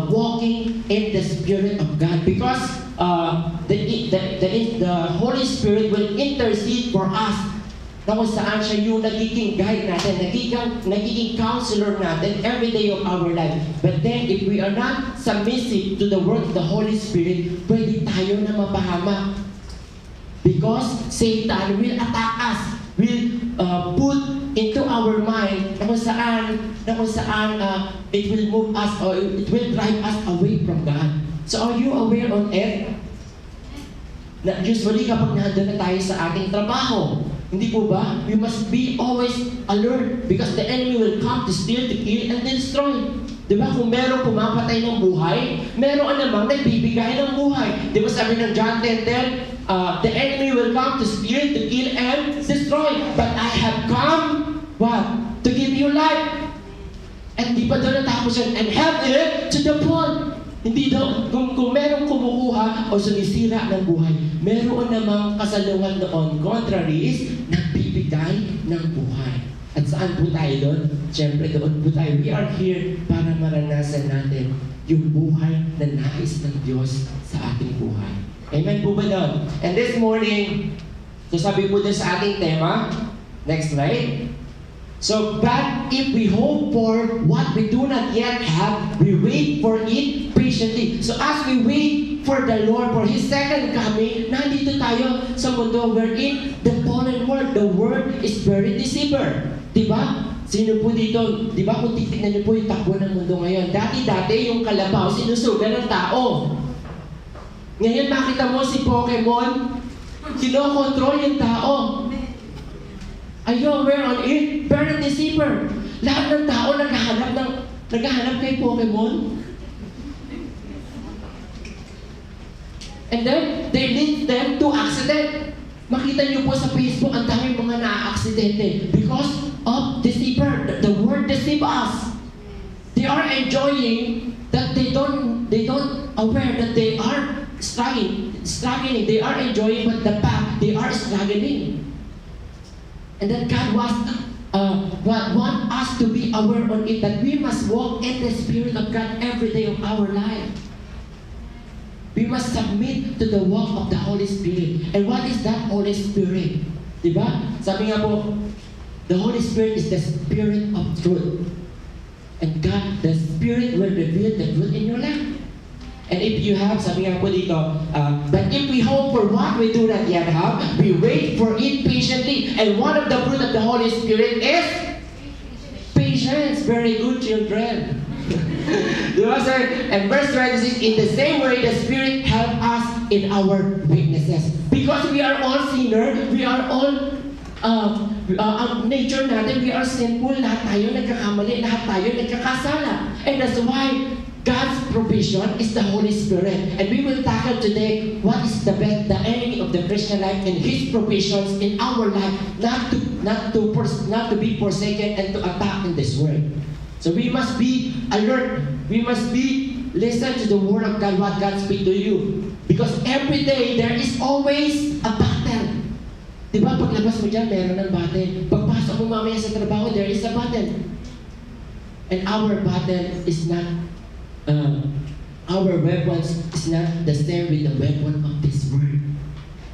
walking in the Spirit of God. Because the Holy Spirit will intercede for us na kung saan siya yung nagiging guide natin, nagiging counselor natin every day of our life. But then, if we are not submissive to the work of the Holy Spirit, pwede tayo na mapahamak. Because Satan will attack us, will put into our mind na kung saan it will move us or it will drive us away from God. So are you aware on it? Na usually kapag nandun na tayo sa ating trabaho, hindi po ba? We must be always alert because the enemy will come to steal, to kill, and destroy. Diba? Kung merong pumapatay ng buhay, meron namang nagbibigay ng buhay. Diba sabi ng John 10:10, the enemy will come to steal, to kill, and destroy. But I have come, what? To give you life. And di pa doon natapos yan, and have it to the full. Hindi daw, kung merong kumukuha o sumisira ng buhay, meron namang kasalungan doon, contrary is, nagbibigay ng buhay. At saan po tayo doon? Siyempre doon po tayo. We are here para maranasan natin yung buhay na nais ng Diyos sa ating buhay. Amen po ba doon? And this morning, so sabi po doon sa ating tema, next slide. So, but if we hope for what we do not yet have, we wait for it patiently. So as we wait for the Lord, for His second coming, nandito tayo sa mundo wherein the fallen world, the world is very deceiver. Diba? Sino po dito? Diba kung titignan niyo po yung takbo ng mundo ngayon? Dati-dati yung kalabaw, sinusugan ng tao. Ngayon makita mo si Pokemon, kinokontrol yung tao. Are you aware on it? Very deceiver. Lahat ng tao naghahanap kay Pokemon. And then, they lead them to accident. Makita niyo po sa Facebook, ang daming mga na-aksidente because of deceiver. The word deceive us. They are enjoying that they don't aware that they are struggling. They are enjoying but the path they are struggling. And that God want us to be aware on it, that we must walk in the Spirit of God every day of our life. We must submit to the work of the Holy Spirit. And what is that Holy Spirit? Diba? Sabi nga po, the Holy Spirit is the Spirit of truth. And God, the Spirit will reveal the truth in your life. And if you have, sabi nga po dito, but if we hope for what we do not yet have, we wait for it patiently. And one of the fruit of the Holy Spirit is patience. Very good, children. Diba, sir? And verse 26, in the same way, the Spirit help us in our weaknesses. Because we are all sinners, we are all, ang nature natin, we are sinful, lahat tayo nagkakamali, lahat tayo nagkakasala. And that's why God's provision is the Holy Spirit. And we will tackle today what is the enemy of the Christian life and His provisions in our life, not to be forsaken and to attack in this world. So we must be alert. We must listen to the Word of God, what God speaks to you. Because every day, there is always a battle. Diba, paglabas mo dyan, meron ng battle. Pagpasok mo mamaya sa trabaho, there is a battle. And our battle is not our weapons is not the same with the weapon of this world.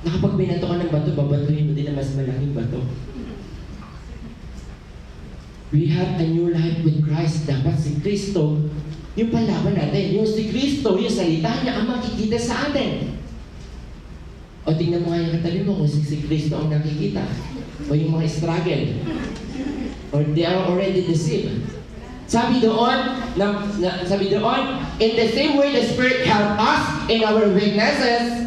Na kapag binato ka ng bato, babatuhin mo din na mas malaking bato. We have a new life with Christ. Dapat si Kristo, yung palaban natin. Yung si Kristo, yung salita niya, ang makikita sa atin. O tingnan mo nga yung katabi mo kung si Kristo ang nakikita. O yung mga struggle. Or they are already deceived. Sabi doon, in the same way the Spirit help us in our weakness,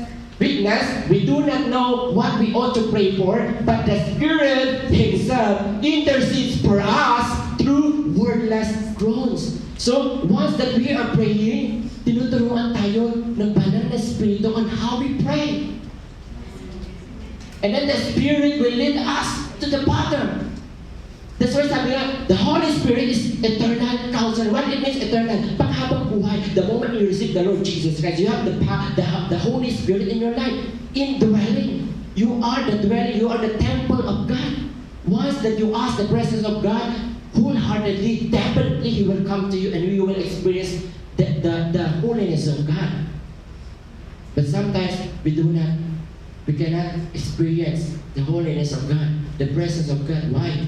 we do not know what we ought to pray for, but the Spirit Himself intercedes for us through wordless groans. So, once that we are praying, tinuturuan tayo ng banal na Espiritu on how we pray. And then the Spirit will lead us to the Father. That's why sabi nga, the Holy Spirit is eternal counselor. What it means eternal? Panghabang buhay. The moment you receive the Lord Jesus Christ, you have the Holy Spirit in your life. Indwelling. You are the dwelling. You are the temple of God. Once that you ask the presence of God, wholeheartedly, definitely He will come to you and you will experience the holiness of God. But sometimes we cannot experience the holiness of God, the presence of God. Why?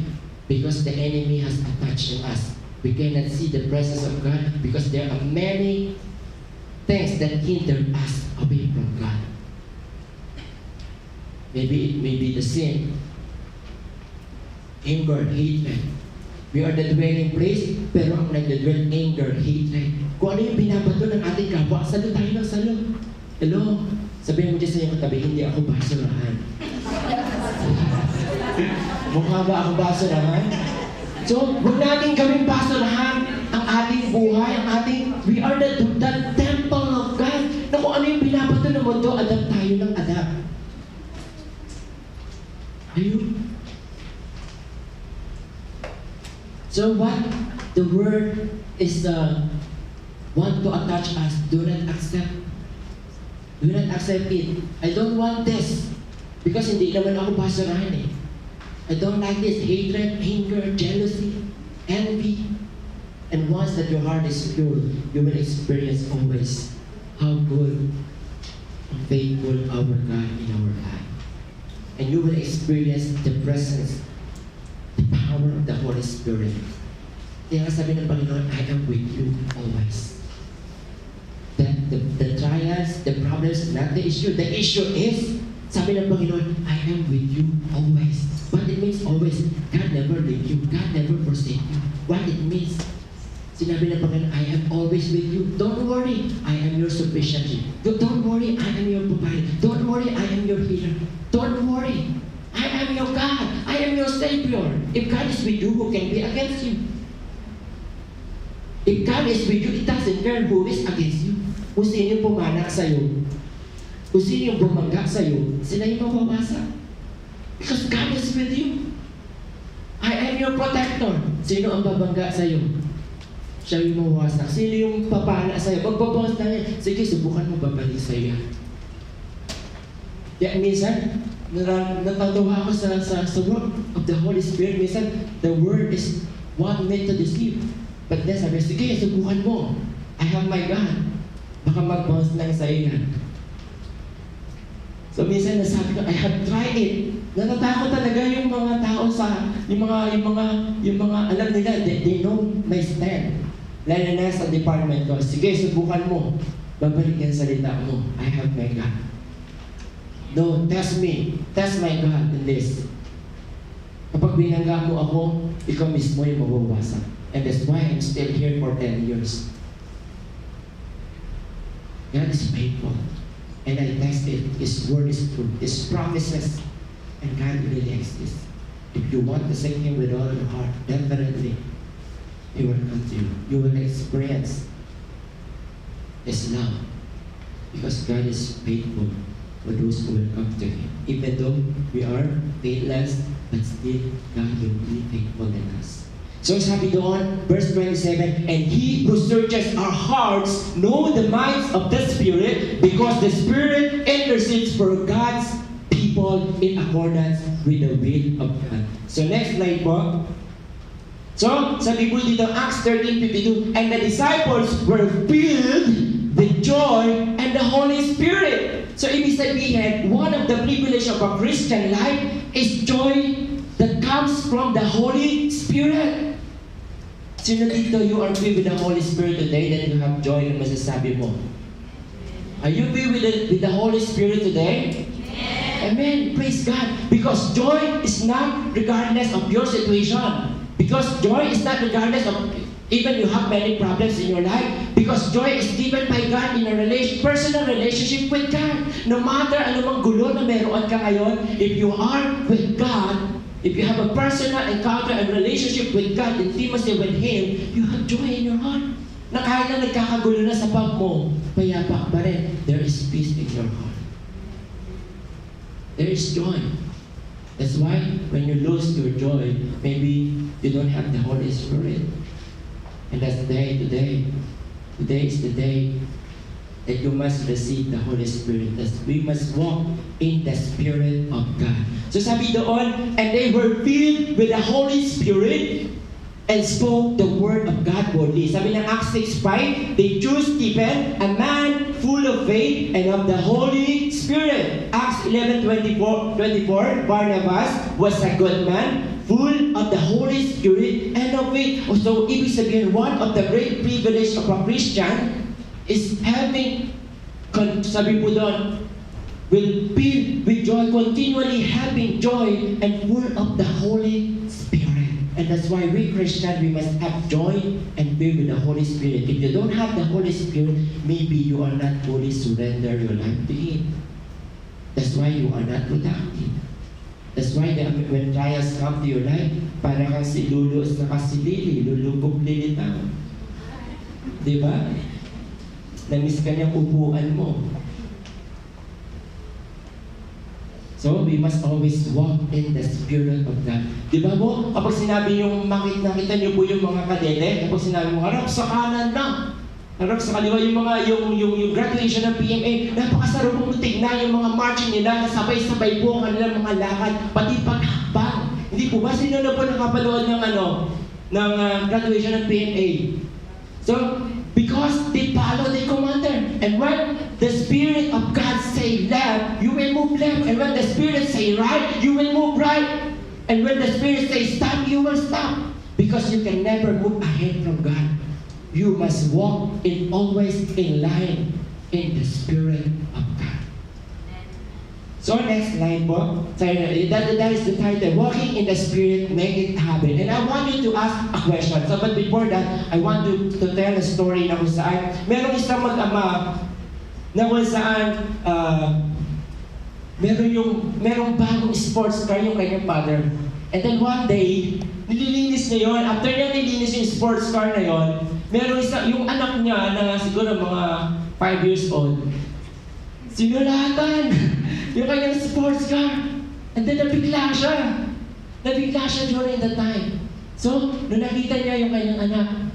Because the enemy has attached in us. We cannot see the presence of God because there are many things that hinder us away from God. Maybe it may be the sin, anger, hatred. We are the dwelling place, pero ang nagdadwell, anger, hatred. Kung ano yung binabato ng ating kapwa, salo tayo ng salo. Hello? Sabihin mo dyan sa iyong katabi, hindi ako basurahan. Mukha ba ako basurahan? So, huwag natin gawing basurahan ang ating buhay, we are the temple of God. Na kung ano yung binabato ng mundo, adapt tayo ng adapt. Ayun. So what the word is want to attach us, do not accept. Do not accept it. I don't want this. Because hindi naman ako basurahan eh. I don't like this hatred, anger, jealousy, envy. And once that your heart is pure, you will experience always how good and faithful our God in our life. And you will experience the presence, the power of the Holy Spirit. Kaya nga sabi ng Panginoon, I am with you always. The trials, the problems, not the issue. The issue is, sabi ng Panginoon, I am with you always. What it means always, God never leave you. God never forsake you. What it means, sinabi ng Panginoon, I am always with you. Don't worry, I am your sufficiency. Don't worry, I am your provider. Don't worry, I am your healer. Don't worry, I am your God. I am your Savior. If God is with you, who can be against you? If God is with you, it doesn't care who is against you. Kung sino yung pumana sa'yo, kung sino yung bumangga sa'yo, sila yung mababasa. Because God is with you. I am your protector. Sino ang babangga sa'yo? Siya yung mawasak. Sino yung papana sa'yo? Pagbabawas na yan, sige, subukan mo, babalik sa'yo yan. Kaya minsan, natatawa ako sa work of the Holy Spirit. Minsan, the word is one meant to deceive. But then sabi, sige, subukan mo. I have my God. Baka mag-bounce lang sa'yo yan. So minsan nasabi ko, I have tried it. Natatakot talaga yung mga tao yung mga alam nila, they know my stand. Lalo na sa department ko, sige, subukan mo. Babalik yan salita mo. I have my God. No, test me. Test my God in this. Kapag binangga mo ako, ikaw mismo yung mabawasan. And that's why I'm still here for 10 years. God is faithful. And I test it. His word is true. His promises. And God really exists. If you want to seek Him with all your heart, definitely He will come to you. You will experience His love. Because God is faithful for those who will come to Him. Even though we are faithless, but still God will be faithful in us. So sabi doon, verse 27, and He who searches our hearts know the minds of the Spirit, because the Spirit intercedes for God's people in accordance with the will of God. So next slide po. So, sabi po dito, Acts 13:52, and the disciples were filled with joy and the Holy Spirit. So, ibig sabihin, one of the privilege of a Christian life is joy that comes from the Holy Spirit. Sino dito, you are filled with the Holy Spirit today, that you have joy na masasabi mo? Are you filled with the Holy Spirit today? Amen. Praise God. Because joy is not regardless of your situation. Because joy is not regardless of even you have many problems in your life. Because joy is given by God in a personal relationship with God. No matter anumang gulo na meron ka ngayon, if you are with God, if you have a personal encounter and relationship with God, intimacy with Him, you have joy in your heart. Na kahit na nagkakagulo na sa pag mo, payapa pa rin, there is peace in your heart. There is joy. That's why when you lose your joy, maybe you don't have the Holy Spirit. And that's the day today. Today is the day that you must receive the Holy Spirit. That we must walk in the Spirit of God. So sabi doon, and they were filled with the Holy Spirit and spoke the word of God boldly. Sabi ng Acts 6:5, they chose Stephen, a man full of faith and of the Holy Spirit. Acts 11:24, Barnabas was a good man, full of the Holy Spirit and of faith. So, ibig sabihin, one of the great privilege of a Christian is having, sabi po doon, will fill with joy, continually having joy and full of the Holy Spirit. And that's why we Christians, we must have joy and be with the Holy Spirit. If you don't have the Holy Spirit, maybe you are not fully surrender your life to Him. That's why you are not productive. That's why when trials come to your life, para kang si Lulu sa kasilili, lulubog lilitaw. Di ba? Namiss ka niyang upuan mo. So, we must always walk in the Spirit of God. Di ba po? Kapag sinabi yung nakita niyo po yung mga kadete, kapag sinabi mo, harap sa kanan na, harap sa kaliwa, yung graduation ng PMA, napakasarap tignan yung mga marching nila, sabay-sabay po ang kanilang mga lakad, pati paghakbang. Hindi po ba? Sino na po nakapanood ng graduation ng PMA? So, because they follow the commander. And when the Spirit of God say left, you will move left. And when the Spirit say right, you will move right. And when the Spirit say stop, you will stop. Because you can never move ahead from God. You must walk always in line in the Spirit of God. So next slide po. That is the title, Walking in the Spirit, Make It Happen. And I want you to ask a question. So, but before that, I want to tell a story na kung saan merong isang mag-ama na kung saan merong bagong sports car yung kanyang father. And then one day, nililinis niya yun. After niya nililinis yung sports car na yun, meron yung anak niya na siguro mga 5 years old, sinulatan yung kanyang sports car. And then nabigla siya. Nabigla siya during the time. So, nung nakita niya yung kanyang anak,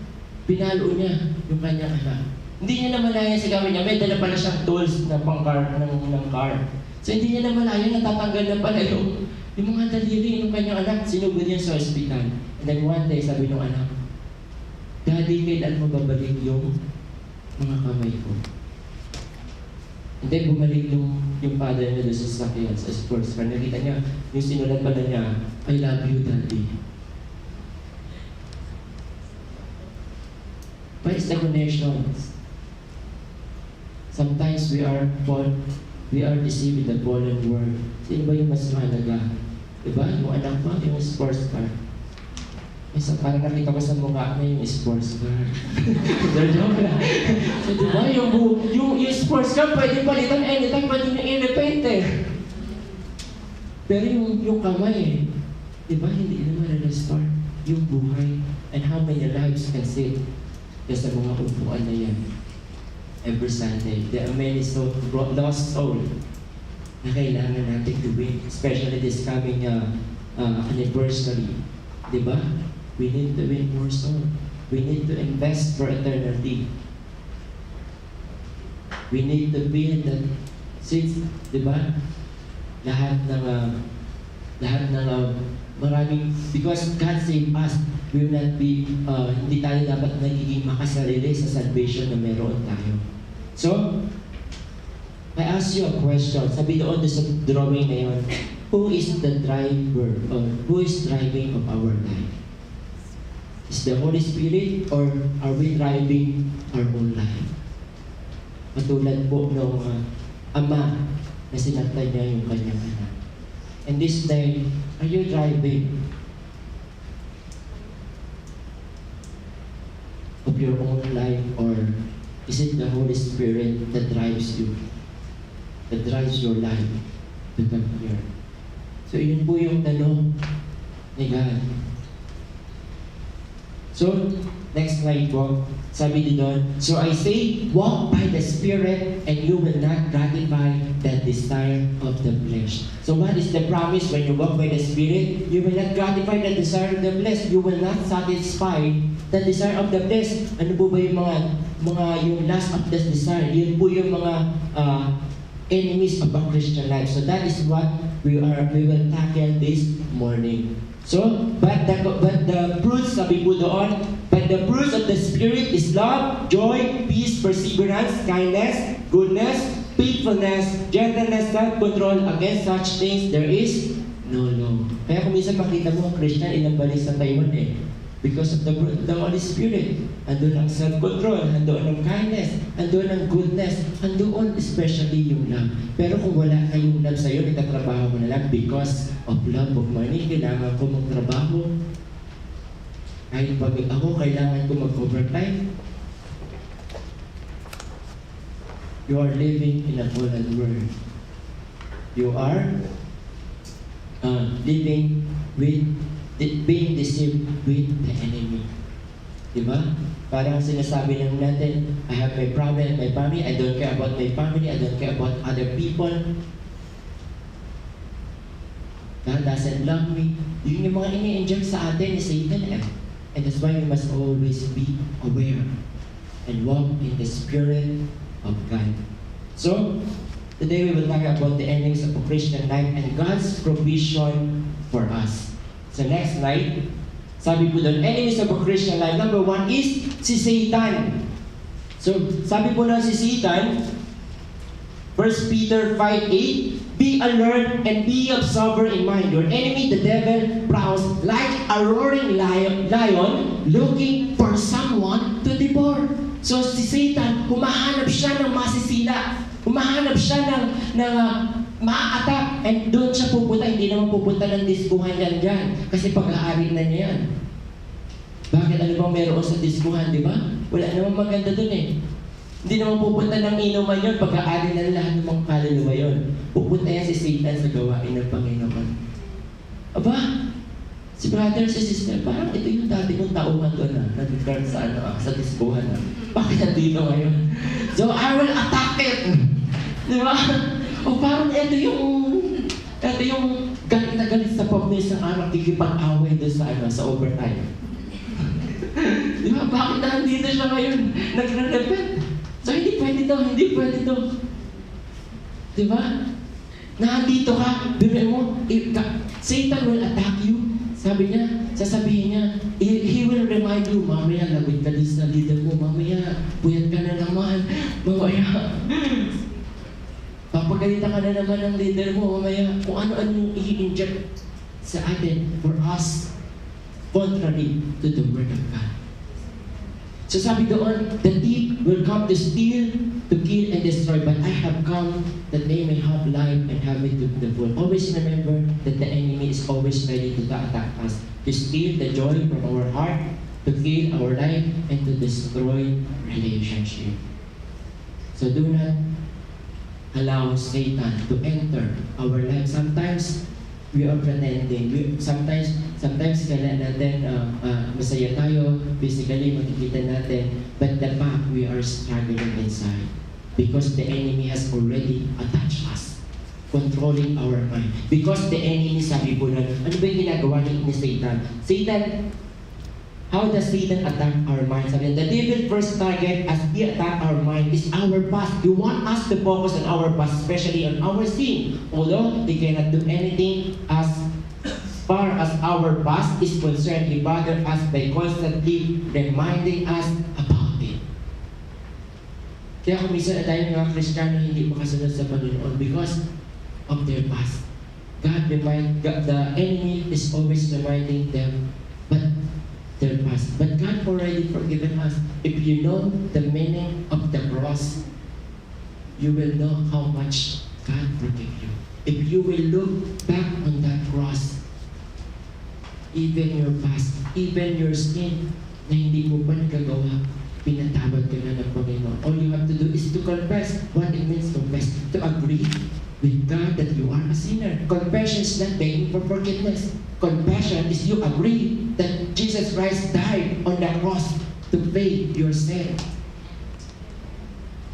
pinalo niya yung kanyang anak. Hindi niya namalayan sa gamit niya. May dala pala siyang tools ng pang-car, ng car. So, hindi niya namalayan, natatanggal na pala yung mga daliri ng kanyang anak. Sinugod niya sa hospital. And then one day, sabi ng anak, Daddy, kailan mo babalik yung mga kamay ko? And then bumalik yung father niya doon sa sasakyan, sa sports car. Nakita niya, yung sinulat pala niya, I love you, Daddy. What is the connections? Sometimes we are deceived in the fallen world. Sino ba yung mas mahalaga? Diba? Yung anak mo, yung sports car. Isa, parang nakita ko sa mukha na yung sports car. Joke lang. So, diba, yung sports car, pwede palitan anytime, pwede nyo i-repaint eh. Pero yung kamay diba, hindi naman na-restore yung buhay. And how many lives can sit sa mga upuan na yan every Sunday. There are many lost souls na kailangan natin to win, especially this coming anniversary. Diba? We need to win more souls. We need to invest for eternity. We need to build that since, di ba? Lahat ng maraming, because God saved us, we will not be, hindi tayo dapat nagiging makasarili sa salvation na meron tayo. So, I ask you a question. Sabi doon sa drawing na yun, who is the driver or who is driving of our life? Is the Holy Spirit or are we driving our own life? Patulad po ng ama na sinatay niya yung kanyang anak. And this day, are you driving of your own life or is it the Holy Spirit that drives you? That drives your life to come here? So yun po yung tanong ni God. So, next slide po. Sabi din doon, so I say, walk by the Spirit and you will not gratify the desire of the flesh. So what is the promise when you walk by the Spirit? You will not gratify the desire of the flesh. You will not satisfy the desire of the flesh. Ano po ba yung yung last of the desire? Yun po yung mga enemies of a Christian life. So that is what we will tackle this morning. So, but the fruits, sabi po doon, but the fruits of the Spirit is love, joy, peace, perseverance, kindness, goodness, faithfulness, gentleness, self-control. Against such things, there is no law. Kaya kung minsan makita mo, Christian, ilang balis sa Taiwan eh. Because of the fruit of the Holy Spirit. Andun ang self-control, andun ang kindness, andun ang goodness, andun especially yung love. Pero kung wala kayong love sa'yo, nagtatrabaho mo na lang because of love of money. Kailangan ko magtrabaho. Kahit pag ako, kailangan ko mag-overtime. You are living in a fallen world. You are living with being deceived with the enemy. Diba? Parang sinasabi lang natin, I have my problem, my family, I don't care about my family, I don't care about other people. God doesn't love me. Yun yung mga ini-enjoy sa atin ni Satan eh. And that's why we must always be aware and walk in the Spirit of God. So, today we will talk about the enemies of a Christian life and God's provision for us. So next slide, sabi po doon, enemies of a Christian life. Number 1 is si Satan. So sabi po na si Satan, 1 Peter 5:8, be alert and be of sober in mind. Your enemy, the devil, prowls like a roaring lion looking for someone to devour. So si Satan, humahanap siya ng masisila. Humahanap siya ng ma-attack, and doon siya pupunta, hindi naman pupunta ng diskuhan yan dyan. Kasi pag-aari na niya yan. Bakit? Ano bang meron sa diskuhan, di ba? Wala naman maganda doon eh. Hindi naman pupunta ng inuman yun, pag-aari na lahat ng mga kaluluwa yun. Pupunta yan si Satan sa gawain ng Panginoon. Aba, si brother, si sister, parang ito yung dati kong tauhan doon na nag-return sa diskuhan na. Bakit nandito ngayon? So, I will attack it! Di ba? O parang ito yung galit na galit sa pamilya ng anak, kikipag-away doon sa overtime. Di ba? Bakit nandito siya ngayon? Nagre-repent. So, hindi pwede to. Di ba? Nandito ka, bibigyan mo, Satan will attack you. Sasabihin niya, he will remind you, mamaya, labit ka din sa leader mo, mamaya, puyat ka na naman, mamaya. Papagalitan ka na naman ng leader mo, mamaya, kung ano-ano yung i-inject sa atin for us, contrary to the Word of God. So sabi doon, the thief will come to steal, to kill, and destroy, but I have come that they may have life and have it to the full. Always remember that the enemy is always ready to attack us, to steal the joy from our heart, to kill our life, and to destroy relationship. So do not allow Satan to enter our life. Sometimes we are pretending. Sometimes kailan natin masaya tayo, physically makikita natin, but the fact we are struggling inside because the enemy has already attached us, controlling our mind. Because the enemy, sabi po na, ano ba yung ginagawa ni Satan? How does Satan attack our mind? Sabi, the devil first target as he attack our mind is our past. You want us to focus on our past, especially on our sin. Although they cannot do anything as far as our past is concerned, he bothers us by constantly reminding us about it. Kaya kung minsan na tayo mga Kristiyano hindi makasunod sa Panginoon because of their past. The enemy is always reminding them, but their past. But God already forgiven us. If you know the meaning of the cross, you will know how much God forgave you. If you will look back on that cross, even your past, even your sin na hindi mo pa nagagawa, pinatawad ka na ng Panginoon. All you have to do is to confess what it means to confess, to agree with God that you are a sinner. Confession is not begging for forgiveness. Confession is you agree that Jesus Christ died on the cross to pay your sin.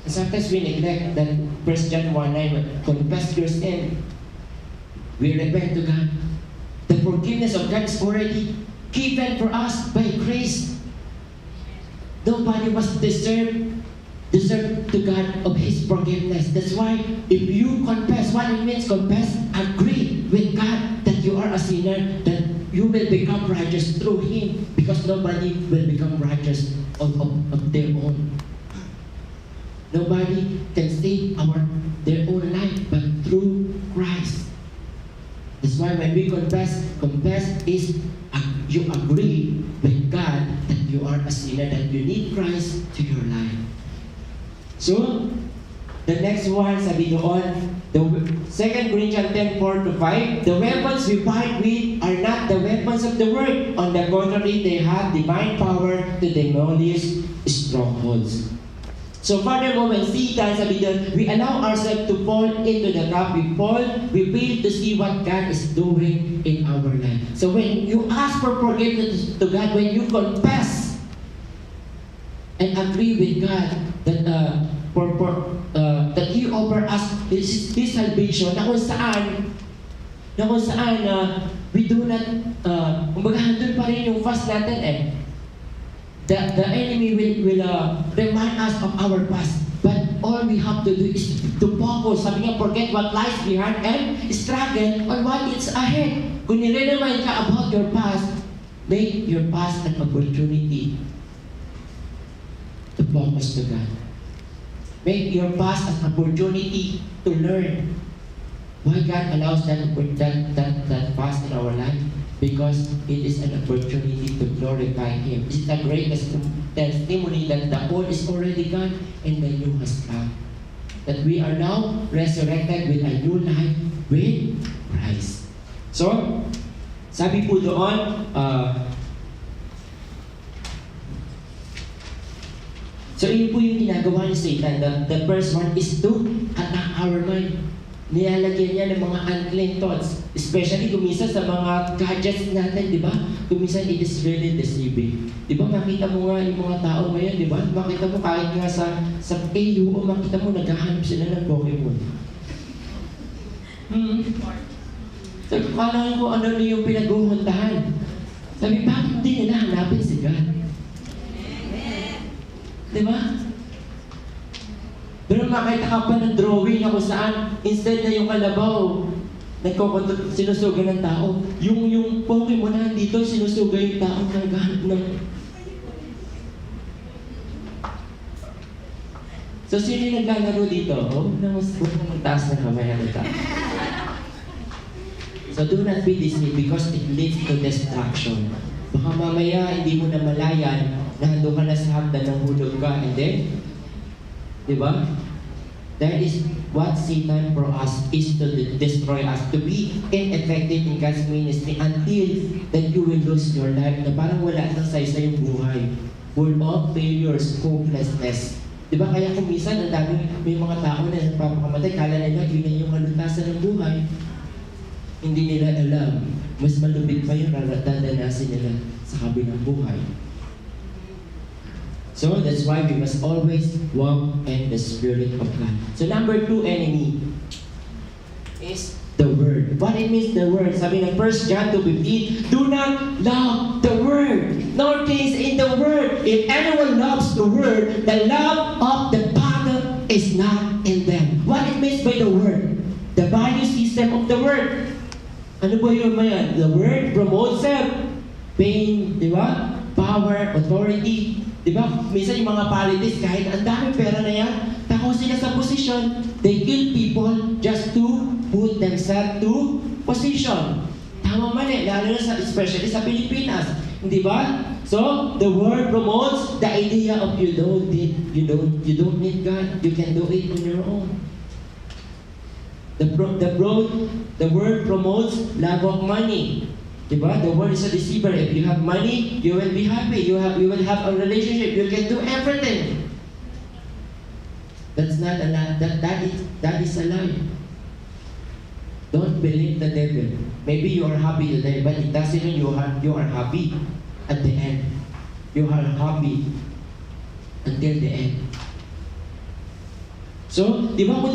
And sometimes we neglect that 1 John 1:9, confess your sin. We repent to God. The forgiveness of God is already given for us by grace. Nobody was deserve to God of His forgiveness. That's why if you confess, what it means confess, agree with God that you are a sinner, that you will become righteous through Him, because nobody will become righteous of their own. Nobody can save their own life but through Christ. That's why when we confess is you agree with God that you are a sinner, that you need Christ to your life. So, the next one, sabi doon, 2 Corinthians 10:4-5, the weapons we fight with are not the weapons of the world. On the contrary, they have divine power to demolish strongholds. So furthermore, when Satan, sabi doon, we allow ourselves to fall into the trap. We fail to see what God is doing in our life. So when you ask for forgiveness to God, when you confess and agree with God that that He offer us this salvation, na kung saan we do not, kumbaga handun pa rin yung fast natin eh. The enemy will remind us of our past. But all we have to do is to focus. Sabi nga, forget what lies behind and struggle on what is ahead. Kung nire-remind ka about your past, make your past an opportunity to focus to God. Make your past an opportunity to learn why God allows that past in our life. Because it is an opportunity to glorify Him. It is a great testimony that the old is already gone and the new has come. That we are now resurrected with a new life with Christ. So, sabi po doon, so yun po yung ginagawa ni Satan. The first one is to attack our mind. Nilalagyan niya ng mga unclean thoughts. Especially kuminsan sa mga gadgets natin, di ba? Kuminsan it is really deceiving. Di ba makita mo nga yung mga tao ngayon, di ba? Makita mo kahit nga sa AUO, makita mo naghahanap sila ng Pokemon. Sabi ko, kala ko ano yung pinag-uhuntahan. Sabi, bakit hindi nila hanapin si God? Di ba? Pero makita ka pa ng drawing na kung saan, instead na yung kalabaw, sinusuga ng tao, yung Pokemon na dito, sinusuga yung tao naghahanap ng... So, sino yung naglalaro dito? Oh, magtaas na kamay ang tao. So, do not be deceived because it leads to destruction. Baka mamaya, hindi mo na malayan, nahando ka na sa hagdan ng hulog ka, and then, di ba? That is what Satan for us is to destroy us, to be ineffective in God's ministry until that you will lose your life, na parang wala nang saysa yung buhay. Full of failures, hopelessness. Di ba? Kaya kung minsan, ang dami, may mga tao na nagpapakamatay, kala nila yun na yung kalutasan ng buhay. Hindi nila alam. Mas malupit pa yung dadanasin nila sa kabilang buhay. So that's why we must always walk in the Spirit of God. So number 2 enemy is the Word. What it means the Word? Sabi ng 1 John 2:15, do not love the Word, nor things in the Word. If anyone loves the Word, the love of the Father is not in them. What it means by the Word? The value system of the Word. Ano ba yun yan? The Word promotes pain, di ba? Power, authority. Diba? Minsan yung mga politics, kahit ang daming pera na yan, tako sila sa position, they kill people just to put themselves to position. Tama man eh, lalo na especially sa Pilipinas. Di ba? So, the Word promotes the idea of you don't need God. You can do it on your own. The Word promotes love of money. Diba? The world is a deceiver. If you have money, you will be happy. You will have a relationship. You can do everything. That's not a lie. That is a lie. Don't believe the devil. Maybe you are happy today, but it doesn't mean you are happy at the end. You are happy until the end. So, di ba kung